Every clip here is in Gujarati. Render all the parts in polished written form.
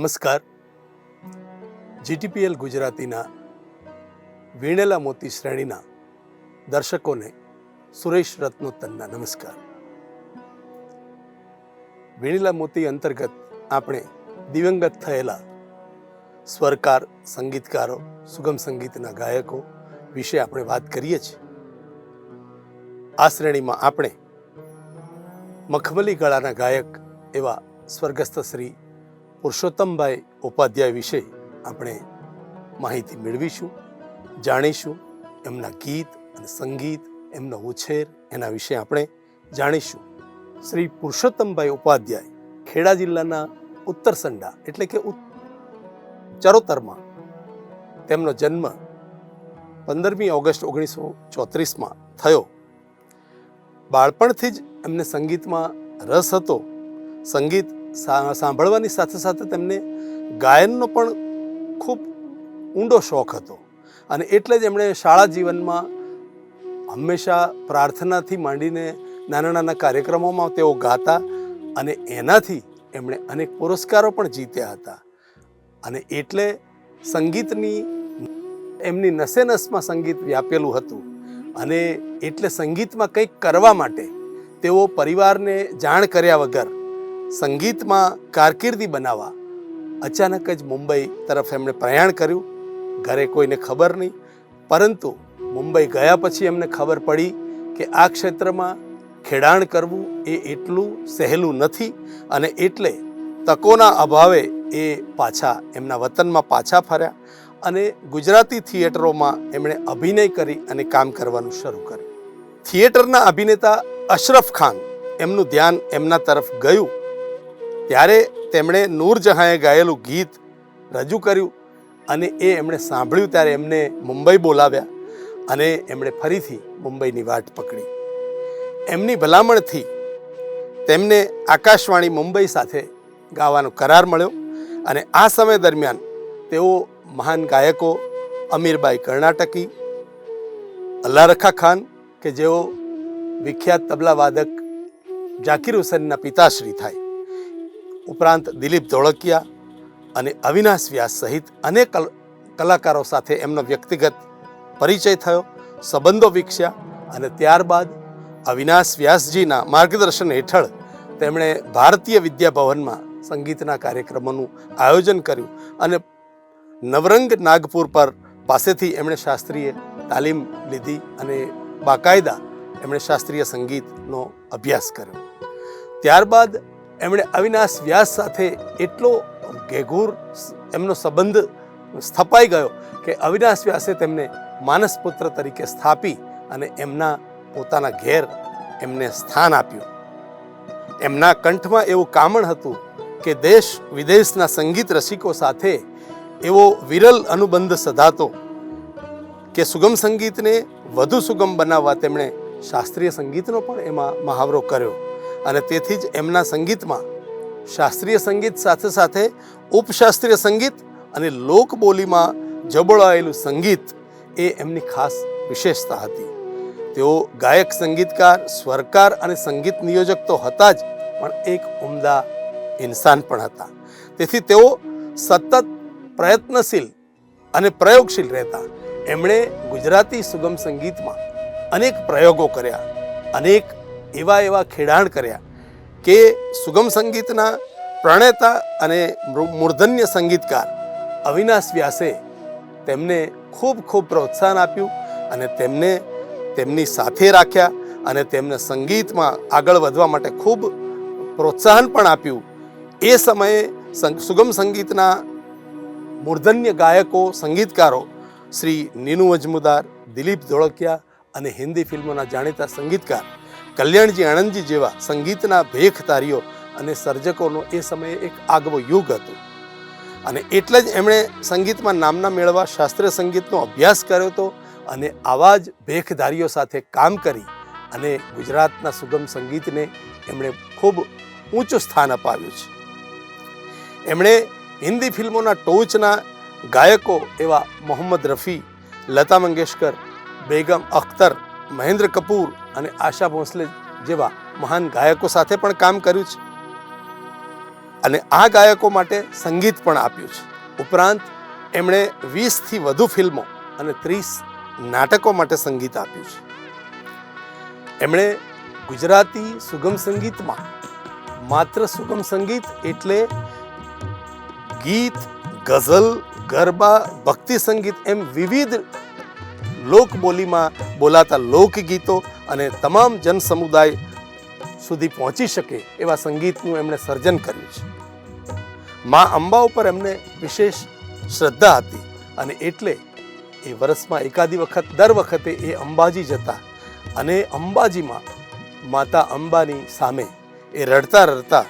નમસ્કાર. જીટીપીએલ ગુજરાતીના વીણેલા મોતી શ્રેણીના દર્શકોને સુરેશ રત્નોત્તમના નમસ્કાર. વીણેલા મોતી અંતર્ગત આપણે દિવંગત થયેલા સ્વરકાર, સંગીતકારો, સુગમ સંગીતના ગાયકો વિશે આપણે વાત કરીએ છીએ. આ શ્રેણીમાં આપણે મખમલી ગળાના ગાયક એવા સ્વર્ગસ્થ શ્રી પુરુષોત્તમભાઈ ઉપાધ્યાય વિશે આપણે માહિતી મેળવીશું, જાણીશું. એમના ગીત અને સંગીત, એમનો ઉછેર, એના વિશે આપણે જાણીશું. શ્રી પુરુષોત્તમભાઈ ઉપાધ્યાય ખેડા જિલ્લાના ઉત્તરસંડા એટલે કે ચરોતરમાં તેમનો જન્મ 15મી ઓગસ્ટ 1934 થયો. બાળપણથી જ એમને સંગીતમાં રસ હતો. સંગીત સાંભળવાની સાથે સાથે તેમને ગાયનનો પણ ખૂબ ઊંડો શોખ હતો અને એટલે જ એમણે શાળા જીવનમાં હંમેશા પ્રાર્થનાથી માંડીને નાના નાના કાર્યક્રમોમાં તેઓ ગાતા અને એનાથી એમણે અનેક પુરસ્કારો પણ જીત્યા હતા. અને એટલે સંગીતની એમની નસે નસમાં સંગીત વ્યાપેલું હતું અને એટલે સંગીતમાં કંઈક કરવા માટે તેઓ પરિવારને જાણ કર્યા વગર સંગીતમાં કારકિર્દી બનાવવા અચાનક જ મુંબઈ તરફ એમણે પ્રયાણ કર્યું. ઘરે કોઈને ખબર નહીં, પરંતુ મુંબઈ ગયા પછી એમને ખબર પડી કે આ ક્ષેત્રમાં ખેડાણ કરવું એ એટલું સહેલું નથી અને એટલે તકોના અભાવે એ પાછા એમના વતનમાં પાછા ફર્યા અને ગુજરાતી થિયેટરોમાં એમણે અભિનય કરી અને કામ કરવાનું શરૂ કર્યું. થિયેટરના અભિનેતા અશરફ ખાન એમનું ધ્યાન એમના તરફ ગયું ત્યારે તેમણે નૂરજહાંએ ગાયેલું ગીત રજૂ કર્યું અને એ એમણે સાંભળ્યું ત્યારે એમને મુંબઈ બોલાવ્યા અને એમણે ફરીથી મુંબઈની વાટ પકડી. એમની ભલામણથી તેમને આકાશવાણી મુંબઈ સાથે ગાવાનો કરાર મળ્યો અને આ સમય દરમિયાન તેઓ મહાન ગાયકો અમીરબાઈ કર્ણાટકી, અલ્લા રખા ખાન કે જેઓ વિખ્યાત તબલા વાદક ઝાકીર હુસૈનના પિતાશ્રી થાય, ઉપરાંત દિલીપ ધોળકિયા અને અવિનાશ વ્યાસ સહિત અનેક કલાકારો સાથે એમનો વ્યક્તિગત પરિચય થયો, સંબંધો વિકસ્યા અને ત્યારબાદ અવિનાશ વ્યાસજીના માર્ગદર્શન હેઠળ તેમણે ભારતીય વિદ્યાભવનમાં સંગીતના કાર્યક્રમોનું આયોજન કર્યું અને નવરંગ નાગપુર પર પાસેથી એમણે શાસ્ત્રીય તાલીમ લીધી અને બાકાયદા એમણે શાસ્ત્રીય સંગીતનો અભ્યાસ કર્યો. ત્યારબાદ એમણે અવિનાશ વ્યાસ સાથે એટલો ઘેઘૂર એમનો સંબંધ સ્થપાઈ ગયો કે અવિનાશ વ્યાસે તેમને માનસપુત્ર તરીકે સ્થાપી અને એમના પોતાના ઘેર એમને સ્થાન આપ્યું. એમના કંઠમાં એવું કામણ હતું કે દેશ વિદેશના સંગીત રસિકો સાથે એવો વિરલ અનુબંધ સધાતો કે સુગમ સંગીતને વધુ સુગમ બનાવવા તેમણે શાસ્ત્રીય સંગીતનો પણ એમાં મહાવરો કર્યો અને તેથી જ એમના સંગીતમાં શાસ્ત્રીય સંગીત સાથે સાથે ઉપશાસ્ત્રીય સંગીત અને લોકબોલીમાં જબોળાયેલું સંગીત એ એમની ખાસ વિશેષતા હતી. તેઓ ગાયક, સંગીતકાર, સ્વરકાર અને સંગીત નિયોજક તો હતા જ, પણ એક ઉમદા ઇન્સાન પણ હતા. તેથી તેઓ સતત પ્રયત્નશીલ અને પ્રયોગશીલ રહેતા. એમણે ગુજરાતી સુગમ સંગીતમાં અનેક પ્રયોગો કર્યા, અનેક એવા ખેડાણ કર્યા કે સુગમ સંગીતના પ્રણેતા અને મૂર્ધન્ય સંગીતકાર અવિનાશ વ્યાસે તેમને ખૂબ પ્રોત્સાહન આપ્યું અને તેમને તેમની સાથે રાખ્યા અને તેમને સંગીતમાં આગળ વધવા માટે ખૂબ પ્રોત્સાહન પણ આપ્યું. એ સમયે સુગમ સંગીતના મૂર્ધન્ય ગાયકો, સંગીતકારો શ્રી નીનુ મજમુદાર, દિલીપ ધોળકિયા અને હિન્દી ફિલ્મોના જાણીતા સંગીતકાર કલ્યાણજી આણંદજી જેવા સંગીતના ભેખતારીઓ અને સર્જકોનો એ સમયે એક આગવો યુગ હતો અને એટલે જ એમણે સંગીતમાં નામના મેળવવા શાસ્ત્રીય સંગીતનો અભ્યાસ કર્યો હતો અને આવા જ ભેખધારીઓ સાથે કામ કરી અને ગુજરાતના સુગમ સંગીતને એમણે ખૂબ ઊંચું સ્થાન અપાવ્યું છે. એમણે હિન્દી ફિલ્મોના ટોચના ગાયકો એવા મોહમ્મદ રફી, લતા મંગેશકર, બેગમ અખ્તર, મહેન્દ્ર કપૂર અને આશા ભોંસલે જેવા મહાન ગાયકો સાથે પણ કામ કર્યું છે. અને આ ગાયકો માટે સંગીત પણ આપ્યું છે. ઉપરાંત એમણે 20થી વધુ ફિલ્મો અને 30 નાટકો માટે સંગીત આપ્યું છે. એમણે ગુજરાતી સુગમ સંગીતમાં માત્ર સુગમ સંગીત એટલે ગીત, ગઝલ, ગરબા, ભક્તિ સંગીત એમ વિવિધ લોકબોલીમાં બોલાતા લોકગીતો અને તમામ જન સમુદાય સુધી પહોંચી શકે એવા સંગીતનું એમણે સર્જન કર્યું છે. મા અંબા ઉપર એમને વિશેષ શ્રદ્ધા હતી અને એટલે એ વર્ષમાં એકાદી વખત દર વખતે એ અંબાજી જતા અને અંબાજીમાં માતા અંબાની સામે એ રડતા રડતા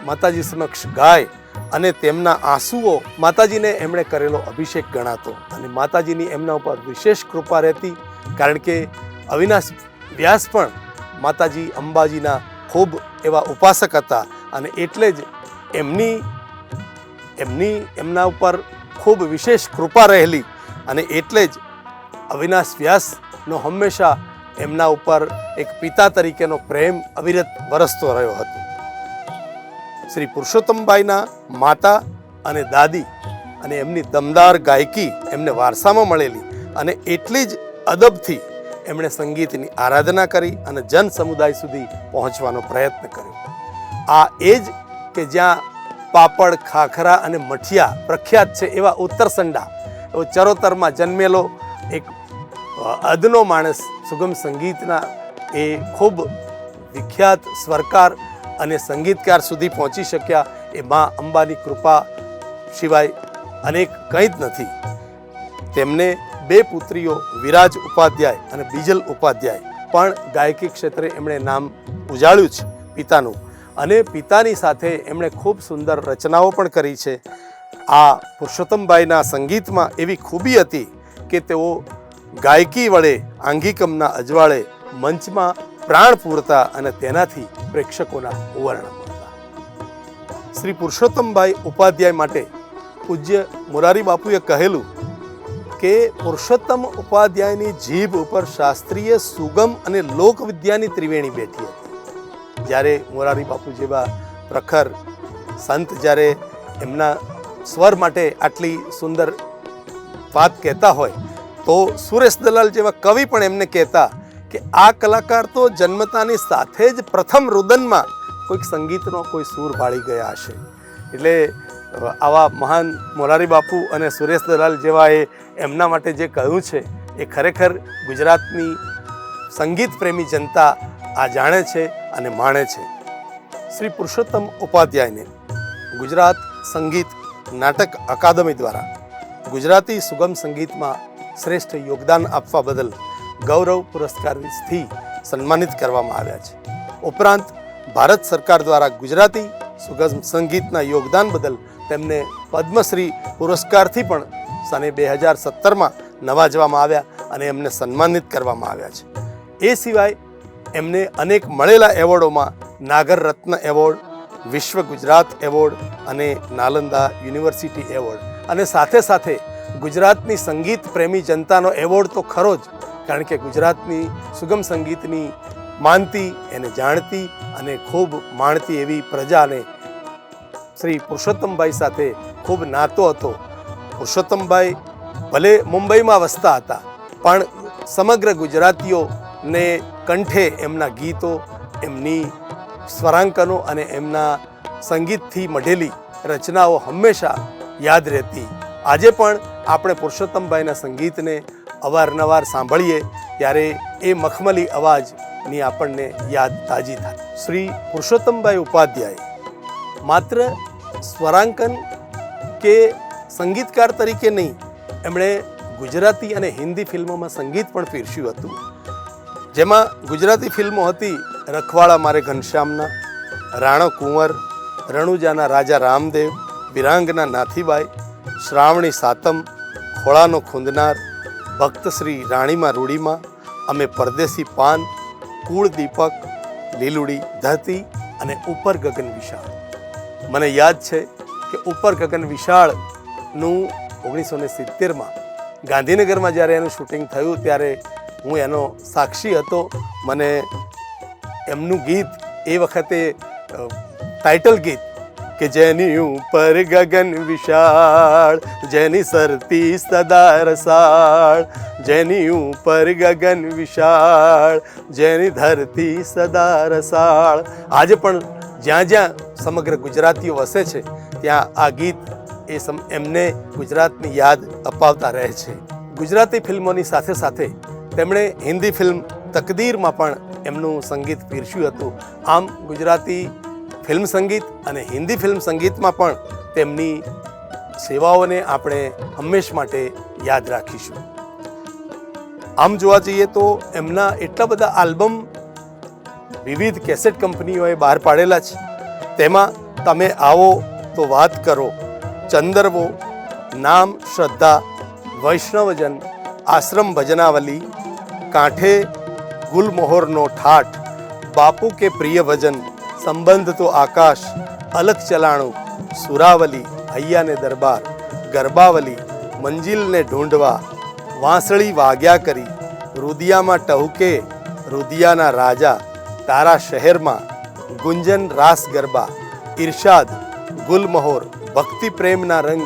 માતાજી સમક્ષ ગાય અને તેમના આંસુઓ માતાજીને એમણે કરેલો અભિષેક ગણાતો અને માતાજીની એમના ઉપર વિશેષ કૃપા રહેતી. કારણ કે અવિનાશ વ્યાસ પણ માતાજી અંબાજીના ખૂબ એવા ઉપાસક હતા અને એટલે જ એમના ઉપર ખૂબ વિશેષ કૃપા રહેલી અને એટલે જ અવિનાશ વ્યાસનો હંમેશા એમના ઉપર એક પિતા તરીકેનો પ્રેમ અવિરત વરસતો રહ્યો હતો. શ્રી પુરુષોત્તમભાઈના માતા અને દાદી અને એમની દમદાર ગાયકી એમને વારસામાં મળેલી અને એટલી જ અદબથી એમણે સંગીતની આરાધના કરી અને જન સમુદાય સુધી પહોંચવાનો પ્રયત્ન કર્યો. આ એ જ કે જ્યાં પાપડ, ખાખરા અને મઠિયા પ્રખ્યાત છે એવા ઉત્તરસંડા એવો ચરોતરમાં જન્મેલો એક અદનો માણસ સુગમ સંગીતના એ ખૂબ વિખ્યાત સ્વરકાર અને સંગીતકાર સુધી પહોંચી શક્યા એ મા અંબાની કૃપા સિવાય અનેક કંઈ જ નથી. તેમને 2 પુત્રીઓ વિરાજ ઉપાધ્યાય અને બીજલ ઉપાધ્યાય પણ ગાયકી ક્ષેત્રે એમણે નામ ઉજાળ્યું છે પિતાનું અને પિતાની સાથે એમણે ખૂબ સુંદર રચનાઓ પણ કરી છે. આ પુરુષોત્તમભાઈના સંગીતમાં એવી ખૂબી હતી કે તેઓ ગાયકી વડે આંગિકમના અજવાળે મંચમાં પ્રાણ પૂરતા અને તેનાથી પ્રેક્ષકોના ઓવરણા મળતા. શ્રી પુરુષોત્તમભાઈ ઉપાધ્યાય માટે પૂજ્ય મોરારી બાપુએ કહેલું કે પુરુષોત્તમ ઉપાધ્યાયની જીભ ઉપર શાસ્ત્રીય, સુગમ અને લોકવિદ્યાની ત્રિવેણી બેઠી હતી. જ્યારે મોરારી બાપુ જેવા પ્રખર સંત જ્યારે એમના સ્વર માટે આટલી સુંદર વાત કહેતા હોય તો સુરેશ દલાલ જેવા કવિ પણ એમને કહેતા કે આ કલાકાર તો જન્મતાની સાથે જ પ્રથમ રુદનમાં કોઈક સંગીતનો કોઈ સૂર ભાળી ગયા હશે. એટલે આવા મહાન મોરારી બાપુ અને સુરેશ દલાલ જેવાએ એમના માટે જે કહ્યું છે એ ખરેખર ગુજરાતની સંગીત પ્રેમી જનતા આ જાણે છે અને માણે છે. શ્રી પુરુષોત્તમ ઉપાધ્યાયને ગુજરાત સંગીત નાટક અકાદમી દ્વારા ગુજરાતી સુગમ સંગીતમાં શ્રેષ્ઠ યોગદાન આપવા બદલ ગૌરવ પુરસ્કારથી સન્માનિત કરવામાં આવ્યા છે. ઉપરાંત ભારત સરકાર દ્વારા ગુજરાતી સુગમ સંગીતના યોગદાન બદલ તેમને પદ્મશ્રી પુરસ્કારથી પણ સને 2017માં નવાજવામાં આવ્યા અને એમને સન્માનિત કરવામાં આવ્યા છે. એ સિવાય એમને અનેક મળેલા એવોર્ડોમાં નાગર રત્ન એવોર્ડ, વિશ્વ ગુજરાત એવોર્ડ અને નાલંદા યુનિવર્સિટી એવોર્ડ અને સાથે સાથે ગુજરાતની સંગીત પ્રેમી જનતાનો એવોર્ડ તો ખરો જ, કારણ કે ગુજરાતની સુગમ સંગીતની માનતી, એને જાણતી અને ખૂબ માણતી એવી પ્રજાને શ્રી પુરુષોત્તમભાઈ સાથે ખૂબ નાતો હતો. પુરુષોત્તમભાઈ ભલે મુંબઈમાં વસતા હતા પણ સમગ્ર ગુજરાતીઓને કંઠે એમના ગીતો, એમની સ્વરાંકનો અને એમના સંગીતથી મઢેલી રચનાઓ હંમેશા યાદ રહેતી. આજે પણ આપણે પુરુષોત્તમભાઈના સંગીતને અવારનવાર સાંભળીએ ત્યારે એ મખમલી અવાજની આપણને યાદ તાજી થાય. શ્રી પુરુષોત્તમભાઈ ઉપાધ્યાય માત્ર સ્વરાંકન કે સંગીતકાર તરીકે નહીં, એમણે ગુજરાતી અને હિન્દી ફિલ્મોમાં સંગીત પણ પીરસ્યું હતું. જેમાં ગુજરાતી ફિલ્મો હતી રખવાડા મારે ઘનશ્યામના, રાણો કુંવર, રણુજાના રાજા રામદેવ, વિરાંગના નાથીબાઈ, શ્રાવણી સાતમ, ખોળાનો ખૂંદનાર, ભક્ત શ્રી રાણીમાં રૂડીમાં, અમે પરદેશી પાન, કુળ દીપક, લીલુડી ધરતી અને ઉપર ગગન વિશાળ. મને યાદ છે કે ઉપર ગગન વિશાળનું 1970માં ગાંધીનગરમાં જ્યારે એનું શૂટિંગ થયું ત્યારે હું એનો સાક્ષી હતો. મને એમનું ગીત એ વખતે ટાઇટલ ગીત કે જેની ઉપર ગગન વિશાળ, જેની સરતી સદા રસાળ, જેની ઉપર ગગન વિશાળ, જેની ધરતી સદા રસાળ. આજે પણ જ્યાં જ્યાં સમગ્ર ગુજરાતીઓ વસે છે ત્યાં આ ગીત એમને ગુજરાતની યાદ અપાવતા રહે છે. ગુજરાતી ફિલ્મોની સાથે સાથે તેમણે હિન્દી ફિલ્મ તકદીરમાં પણ એમનું સંગીત પીરસ્યું હતું. આમ ગુજરાતી ફિલ્મ સંગીત અને હિન્દી ફિલ્મ સંગીતમાં પણ તેમની સેવાઓને આપણે હંમેશ માટે યાદ રાખીશું. આમ જોવા જઈએ તો એમના એટલા બધા આલ્બમ વિવિધ કેસેટ કંપનીઓએ બહાર પાડેલા છે. તેમાં તમે આવો તો વાત કરો, ચંદરવો, નામ શ્રદ્ધા, વૈષ્ણવજન, આશ્રમ ભજનાવલી, કાંઠે ગુલમોહરનો ઠાઠ, બાપુ કે પ્રિય ભજન, સંબંધ તો આકાશ, અલગ ચલાણું, સુરાવલી, હૈયાને દરબાર, ગરબાવલી, મંજિલને ઢૂંઢવા, વાંસળી વાગ્યા કરી, રુદિયામાં ટહુકે, રુદિયાના રાજા, તારા શહેરમાં, ગુંજન રાસ ગરબા, ઇરશાદ, ગુલમહોર, ભક્તિ પ્રેમના રંગ,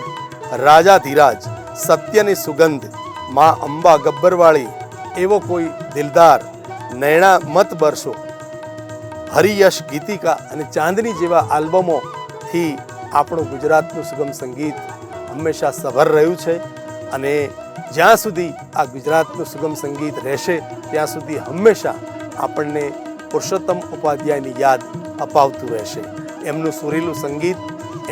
રાજાધિરાજ, સત્યની સુગંધ, માં અંબા ગબ્બરવાળી, એવો કોઈ દિલદાર, નૈણા મત બરસો, હરિયશ ગીતિકા અને ચાંદની જેવા આલ્બમોથી આપણું ગુજરાતનું સુગમ સંગીત હંમેશા સભર રહ્યું છે. અને જ્યાં સુધી આ ગુજરાતનું સુગમ સંગીત રહેશે ત્યાં સુધી હંમેશા આપણને પુરુષોત્તમ ઉપાધ્યાયની યાદ અપાવતું રહેશે. એમનું સુરીલું સંગીત,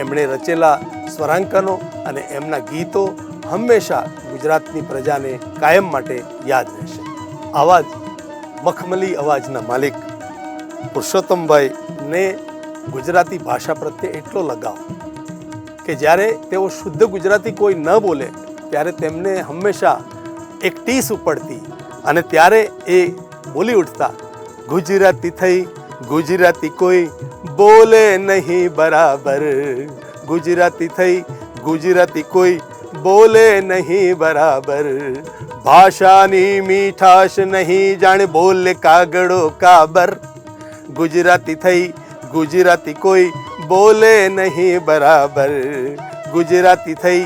એમણે રચેલા સ્વરાંકનો અને એમના ગીતો હંમેશા ગુજરાતની પ્રજાને કાયમ માટે યાદ રહેશે. આવા જ મખમલી અવાજના માલિક પુરુષોત્તમભાઈને ગુજરાતી ભાષા પ્રત્યે એટલો લગાવ કે જ્યારે તેઓ શુદ્ધ ગુજરાતી કોઈ ન બોલે ત્યારે તેમને હંમેશા એક ટીસ ઉપડતી અને ત્યારે એ બોલી ઉઠતા, ગુજરાતી થઈ ગુજરાતી કોઈ બોલે નહીં બરાબર, ગુજરાતી થઈ ગુજરાતી કોઈ બોલે નહીં બરાબર, ભાષાની મીઠાશ નહીં જાણે બોલે કાગડો કાબર, ગુજરાતી થઈ ગુજરાતી કોઈ બોલે નહીં બરાબર, ગુજરાતી થઈ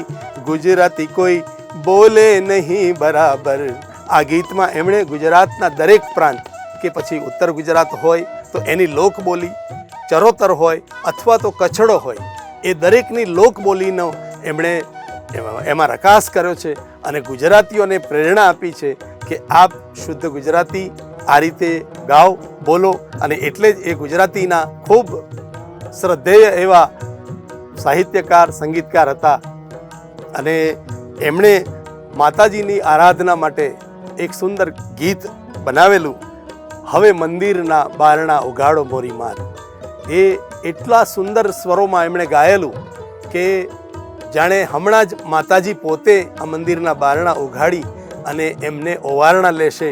ગુજરાતી કોઈ બોલે નહીં બરાબર. આ ગીતમાં એમણે ગુજરાતના દરેક પ્રાંત કે પછી ઉત્તર ગુજરાત હોય તો એની લોકબોલી, ચરોતર હોય અથવા તો કચ્છડો હોય, એ દરેકની લોકબોલીનો એમણે એમાં રકાસ કર્યો છે અને ગુજરાતીઓને પ્રેરણા આપી છે કે આપ શુદ્ધ ગુજરાતી આ રીતે ગાઓ, બોલો. અને એટલે જ એ ગુજરાતીના ખૂબ શ્રદ્ધેય એવા સાહિત્યકાર, સંગીતકાર હતા. અને એમણે માતાજીની આરાધના માટે એક સુંદર ગીત બનાવેલું, હવે મંદિરના બારણા ઉગાડો મોરી માર. એ એટલા સુંદર સ્વરોમાં એમણે ગાયેલું કે જાણે હમણાં જ માતાજી પોતે આ મંદિરના બારણા ઉઘાડી અને એમને ઓવારણા લેશે,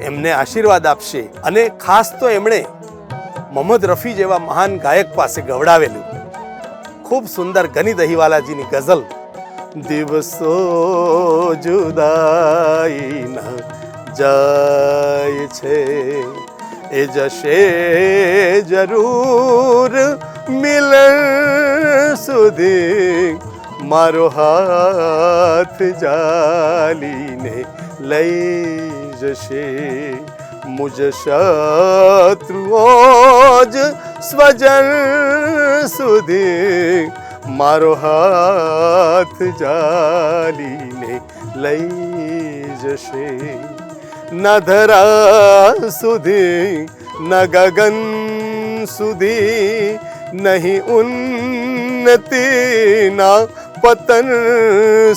એમને આશીર્વાદ આપશે. અને ખાસ તો એમણે મોહમ્મદ રફી જેવા મહાન ગાયક પાસે ગવડાવેલું ખૂબ સુંદર ગની દહીવાલાજીની ગઝલ, દિવસો જુદાઈના જાય છે એ જશે જરૂર મિલન સુધી, મારો હાથ જાલીને લઈ જશે, મુજ શત્રુઓ જ સ્વજન સુધી, મારો હાથ જાલીને લઈ જશે. ન ધરા સુધી ન ગગન સુધી, નહીં ઉન્નતિના પતન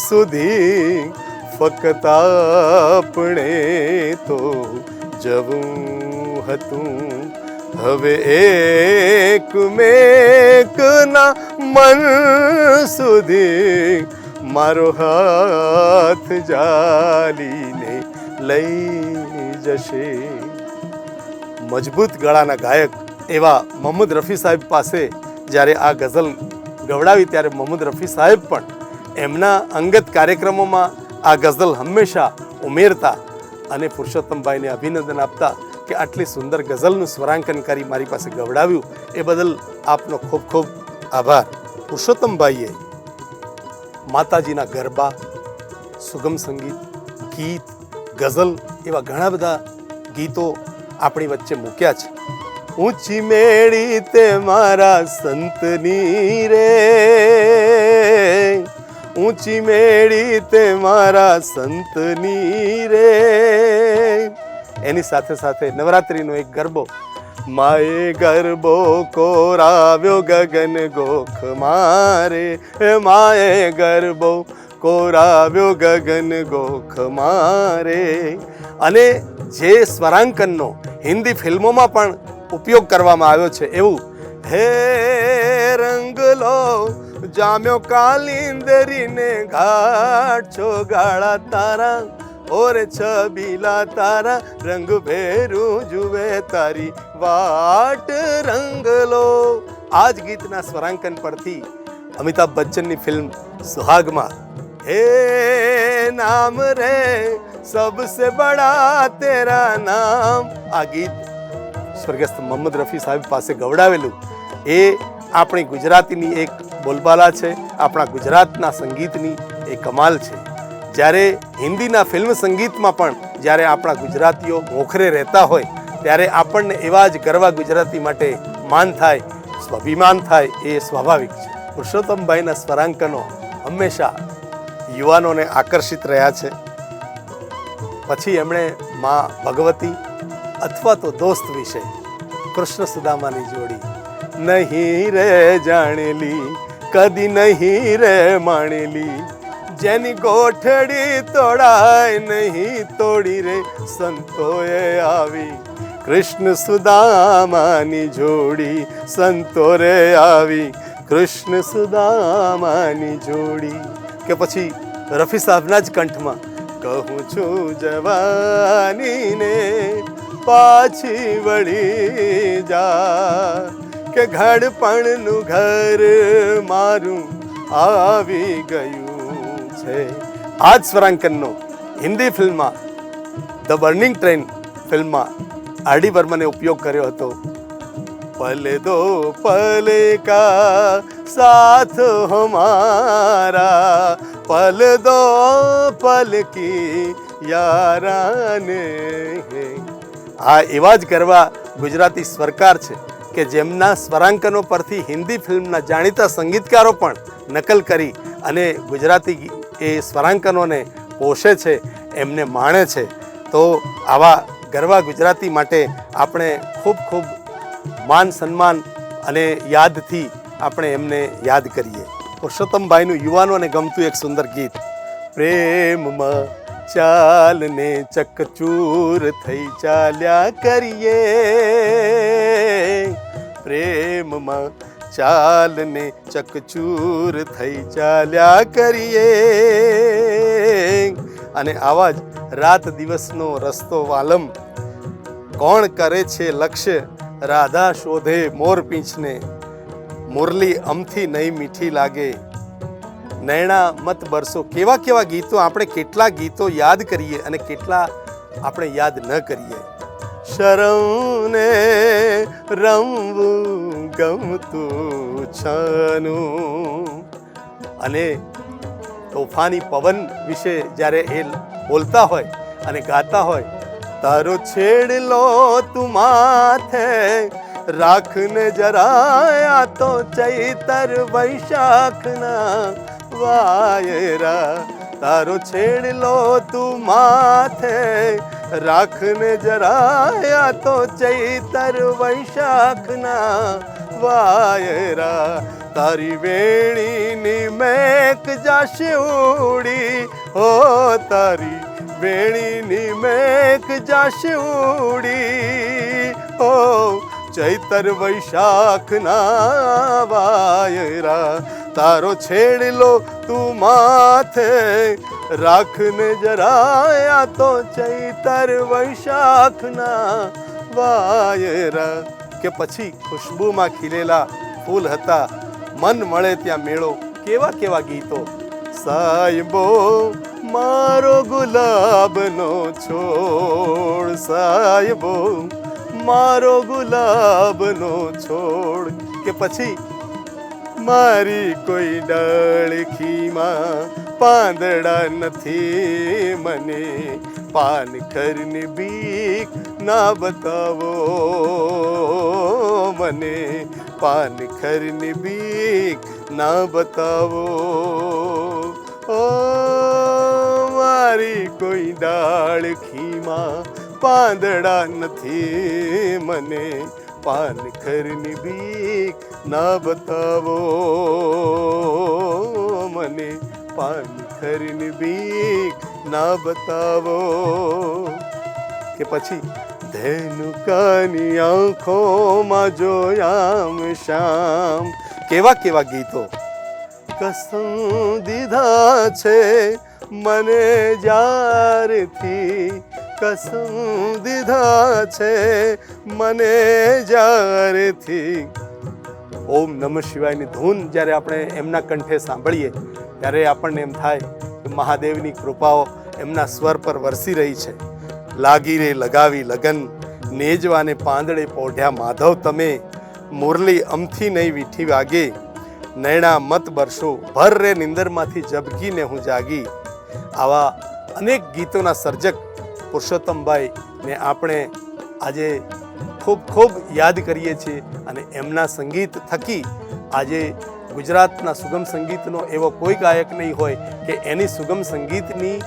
સુધી, ફક્ત આપણે તો જવું હતું હવે એકમેકના મન સુધી, મારો હાથ જાલીને લઈ જશે. મજબૂત ગળાના ગાયક એવા મોહમ્મદ રફી સાહેબ પાસે જ્યારે આ ગઝલ ગવડાવી ત્યારે મોહમ્મદ રફી સાહેબ પણ એમના અંગત કાર્યક્રમોમાં આ ગઝલ હંમેશા ઉમેરતા અને પુરુષોત્તમભાઈને અભિનંદન આપતા કે આટલી સુંદર ગઝલનું સ્વરાંકન કરી મારી પાસે ગવડાવ્યું એ બદલ આપનો ખૂબ ખૂબ આભાર. પુરુષોત્તમભાઈએ માતાજીના ગરબા, સુગમ સંગીત, ગીત, ગઝલ એવા ઘણા બધા ગીતો આપણી વચ્ચે મૂક્યા છે. ઊંચી મેળી તે મારા સંતની રે, ઊંચી મેળી તે મારા સંતની રે. એની સાથે સાથે નવરાત્રિનો એક ગરબો, માએ ગરબો કોરાવ્યો ગગન ગોખ મારે, માએ ગરબો કોરાવ્યો ગગન ગોખ મારે. અને જે સ્વરાંકનનો હિન્દી ફિલ્મોમાં પણ ઉપયોગ કરવામાં આવ્યો છે એવું, હે રંગલો જામ્યો કાલિંદરીને ઘાટ છો ગાળા તારા, ઓરે છબીલા તારા રંગ ભેરું જુએ તારી વાટ રંગલો. આ જ ગીતના સ્વરાંકન પરથી અમિતાભ બચ્ચનની ફિલ્મ સુહાગમાં હે નામ રે સબસે બડા તેરા નામ, આ ગીત સ્વર્ગસ્થ મોહમ્મદ રફી સાહેબ પાસે ગવડાવેલું એ આપણી ગુજરાતીની એક બોલબાલા છે, આપણા ગુજરાતના સંગીતની એ કમાલ છે. જ્યારે હિન્દીના ફિલ્મ સંગીતમાં પણ જ્યારે આપણા ગુજરાતીઓ મોખરે રહેતા હોય ત્યારે આપણને એવા જ ગરવા ગુજરાતી માટે માન થાય, સ્વાભિમાન થાય, એ સ્વાભાવિક છે. પુરુષોત્તમભાઈના સ્વરાંકનો હંમેશા યુવાનોને આકર્ષિત રહ્યા છે. પછી એમણે મા ભગવતી અથવા તો દોસ્ત વિશે, કૃષ્ણ સુદામાની જોડી, નહીં રે જાણેલી કદી નહીં રે માણેલી, જેની ગોઠડી તોડાય નહીં તોડી રે સંતોએ આવી, કૃષ્ણ સુદામાની જોડી સંતો રે આવી, કૃષ્ણ સુદામાની જોડી. કે પછી રફી સાહેબના જ કંઠમાં કહું છું જવાનીને પાછી વળી જા, કે ઘડપણનું ઘર મારું આવી ગયું છે. આ જ સ્વરાંકનનો હિન્દી ફિલ્મમાં ધ બર્નિંગ ટ્રેન ફિલ્મમાં આર ડી બર્મને ઉપયોગ કર્યો હતો. પલ દો પલ કા સાથ હમારા, પલ દો પલ કી યારાને. આ એવા જ ગરબા ગુજરાતી સ્વરકાર છે કે જેમના સ્વરાંકનો પરથી હિન્દી ફિલ્મના જાણીતા સંગીતકારો પણ નકલ કરી અને ગુજરાતી એ સ્વરાંકનોને પોષે છે, એમને માણે છે. તો આવા ગરબા ગુજરાતી માટે આપણે ખૂબ ખૂબ માન સન્માન અને યાદથી આપણે એમને યાદ કરીએ. પુરુષોત્તમભાઈનું યુવાનોને ગમતું એક સુંદર ગીત, પ્રેમમાં ચાલને ચકચૂર થઈ ચાલ્યા કરીએ, પ્રેમમાં ચાલને ચકચૂર થઈ ચાલ્યા કરીએ. અને આવા જ રાત દિવસનો રસ્તો વાલમ, કોણ કરે છે લક્ષ્ય રાધા શોધે મોર પીંછને, મુરલી અમથી નહીં મીઠી લાગે, નૈણા મત બરસો. કેવા કેવા ગીતો, આપણે કેટલા ગીતો યાદ કરીએ અને કેટલા આપણે યાદ ન કરીએ. શરમને રમવું ગમતું છાનું. અને તોફાની પવન વિશે જ્યારે એ બોલતા હોય અને ગાતા હોય, તારો છેડલો તું માથે રાખને જરાયા તો ચૈતર વૈશાખના વાયરા, તારો છેડલો તું માથે રાખને જરાયા તો ચૈતર વૈશાખના વાયરા, તારી વેણીની મેક જાશે ઉડી, હો તારી વેણીની મેક જાશે ઉડી, હો ચૈતર વૈશાખના વાયરા, તારો છેડલો તું માથે રાખને જરાયા તો ચૈતર વૈશાખના વાયરા. કે પછી ખુશ્બુમાં ખીલેલા ફૂલ હતા, મન મળે ત્યાં મેળો. કેવા કેવા ગીતો. સાયબો મારો ગુલાબનો છોડ, સાયબો મારો ગુલાબનો છોડ. કે પછી મારી કોઈ ડાળખીમાં પાંદડા નથી, મને પાનખરની બીક ના બતાવો, મને પાનખરની બીક ના બતાવો. ઓ મારી કોઈ ડાળખીમાં પાંદડા નથી, મને પાનખરની બીક ના બતાવો, મને પાનખરની બીક ના બતાવો. કે પછી ધેનુકાની આંખોમાં જોયામ શ્યામ. કેવા કેવા ગીતો. કસમ દીધા છે મને જ્યારથી, કસમ દીધા છે મને જ્યારથી. ઓમ નમઃ શિવાયની ધૂન જ્યારે આપણે એમના કંઠે સાંભળીએ ત્યારે આપણને એમ થાય કે મહાદેવની કૃપાઓ એમના સ્વર પર વરસી રહી છે. લાગી રે લગાવી લગન, નેજવાને પાંદડે પોઢ્યા માધવ તમે, મુરલી અમથી નહીં વીઠી વાગે, નૈણા મત બરસો, ભર રે નિંદરમાંથી ઝબકીને હું જાગી. આવા અનેક ગીતોના સર્જક પુરુષોત્તમભાઈ ને આપણે આજે ખૂબ ખૂબ યાદ કરીએ છીએ અને એમના સંગીત થકી આજે ગુજરાતના સુગમ સંગીતનો એવો કોઈ ગાયક નહીં હોય કે એની સુગમ સંગીતની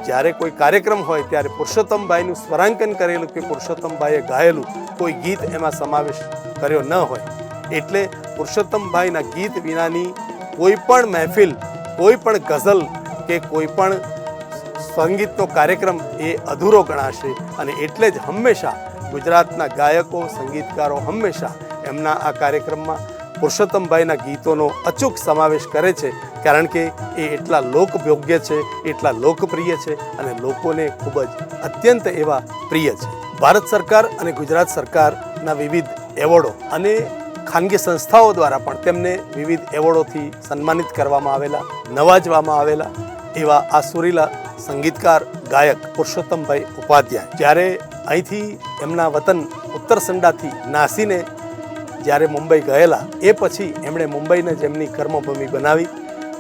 જ્યારે કોઈ કાર્યક્રમ હોય ત્યારે પુરુષોત્તમભાઈનું સ્વરાંકન કરેલું કે પુરુષોત્તમભાઈએ ગાયેલું કોઈ ગીત એમાં સમાવેશ કર્યો ન હોય. એટલે પુરુષોત્તમભાઈના ગીત વિનાની કોઈ પણ મહેફિલ, કોઈ પણ ગઝલ કે કોઈ પણ સંગીતનો કાર્યક્રમ એ અધૂરો ગણાશે. અને એટલે જ હંમેશા ગુજરાતના ગાયકો, સંગીતકારો હંમેશા એમના આ કાર્યક્રમમાં પુરુષોત્તમભાઈના ગીતોનો અચૂક સમાવેશ કરે છે, કારણ કે એ એટલા લોકયોગ્ય છે, એટલા લોકપ્રિય છે અને લોકોને ખૂબ જ અત્યંત એવા પ્રિય છે. ભારત સરકાર અને ગુજરાત સરકારના વિવિધ એવોર્ડો અને ખાનગી સંસ્થાઓ દ્વારા પણ તેમને વિવિધ એવોર્ડોથી સન્માનિત કરવામાં આવેલા, નવાજવામાં આવેલા એવા આ સુરીલા સંગીતકાર ગાયક પુરુષોત્તમભાઈ ઉપાધ્યાય જ્યારે અહીંથી એમના વતન ઉત્તરસંડાથી નાસીને જ્યારે મુંબઈ ગયેલા, એ પછી એમણે મુંબઈને જ એમની કર્મભૂમિ બનાવી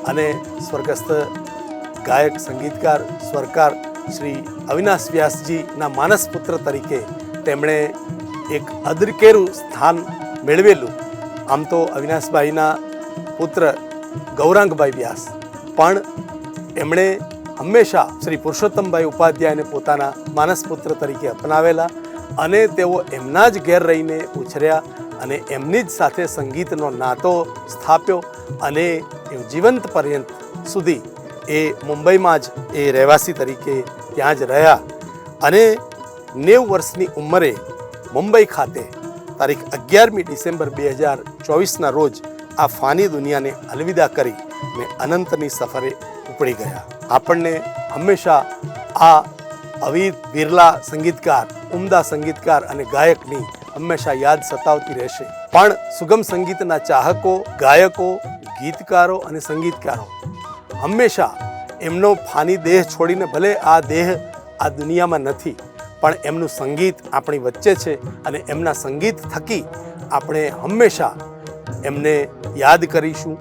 અને સ્વર્ગસ્થ ગાયક સંગીતકાર સ્વરકાર શ્રી અવિનાશ વ્યાસજીના માનસપુત્ર તરીકે તેમણે એક અદરકેરું સ્થાન મેળવેલું. આમ તો અવિનાશભાઈના પુત્ર ગૌરાંગભાઈ વ્યાસ, પણ એમણે હંમેશા શ્રી પુરુષોત્તમભાઈ ઉપાધ્યાયને પોતાના માનસપુત્ર તરીકે અપનાવેલા અને તેઓ એમના જ ઘેર રહીને ઉછર્યા અને એમની જ સાથે સંગીતનો નાતો સ્થાપ્યો અને જીવંત પર્યંત સુધી એ મુંબઈમાં જ એ રહેવાસી તરીકે ત્યાં જ રહ્યા અને 90 વર્ષની ઉંમરે મુંબઈ ખાતે તારીખ 11મી ડિસેમ્બર 2024ના રોજ આ ફાની દુનિયાને અલવિદા કરી ને અનંતની સફરે ઉપડી ગયા. આપણને હંમેશા આ અવિદ બિરલા સંગીતકાર, ઉમદા સંગીતકાર અને ગાયકની હંમેશા યાદ સતાવતી રહેશે. પણ સુગમ સંગીતના ચાહકો, ગાયકો, ગીતકારો અને સંગીતકારો હંમેશા એમનો ફાની દેહ છોડીને, ભલે આ દેહ આ દુનિયામાં નથી પણ એમનું સંગીત આપણી વચ્ચે છે અને એમના સંગીત થકી આપણે હંમેશા એમને યાદ કરીશું.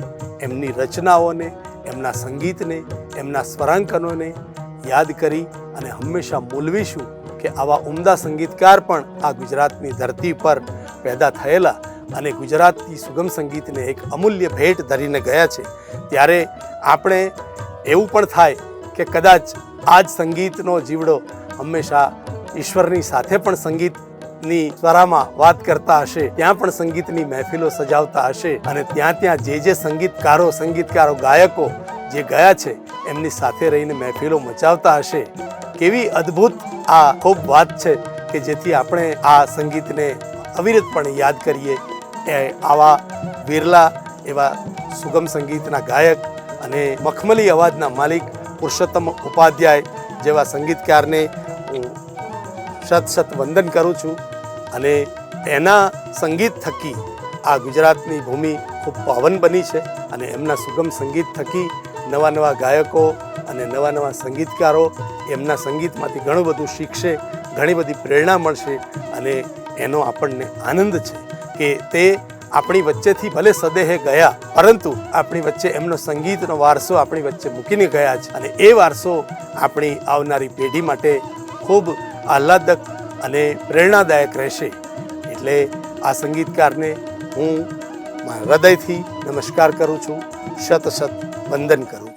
એમની રચનાઓને, એમના સંગીતને, એમના સ્વરાંકનોને યાદ કરી અને હંમેશા મૂલવીશું કે આવા ઉમદા સંગીતકાર પણ આ ગુજરાતની ધરતી પર પેદા થયેલા અને ગુજરાતની સુગમ સંગીતને એક અમૂલ્ય ભેટ ધરીને ગયા છે. ત્યારે આપણે એવું પણ થાય કે કદાચ આ જ સંગીતનો જીવડો હંમેશા ઈશ્વરની સાથે પણ સંગીતની સ્વરામાં વાત કરતા હશે, ત્યાં પણ સંગીતની મહેફિલો સજાવતા હશે અને ત્યાં જે સંગીતકારો, ગાયકો જે ગયા છે એમની સાથે રહીને મહેફિલો મચાવતા હશે. કેવી અદ્ભુત આ ખૂબ વાત છે કે જેથી આપણે આ સંગીતને અવિરતપણે યાદ કરીએ. એ આવા વિરલા એવા સુગમ સંગીતના ગાયક અને મખમલી અવાજના માલિક પુરુષોત્તમ ઉપાધ્યાય જેવા સંગીતકારને હું શત વંદન કરું છું અને એના સંગીત થકી આ ગુજરાતની ભૂમિ ખૂબ પાવન બની છે અને એમના સુગમ સંગીત થકી નવા ગાયકો અને નવા સંગીતકારો એમના સંગીતમાંથી ઘણું બધું શીખશે, ઘણી બધી પ્રેરણા મળશે અને એનો આપણને આનંદ છે કે તે આપણી વચ્ચેથી ભલે સદેહે ગયા, પરંતુ આપણી વચ્ચે એમનો સંગીતનો વારસો આપણી વચ્ચે મૂકીને ગયા છે, અને એ વારસો આપણી આવનારી પેઢી માટે ખૂબ આહલાદક અને પ્રેરણાદાયક રહેશે. એટલે આ સંગીતકારને હું મારા હૃદયથી નમસ્કાર કરું છું, શત શત વંદન કરું.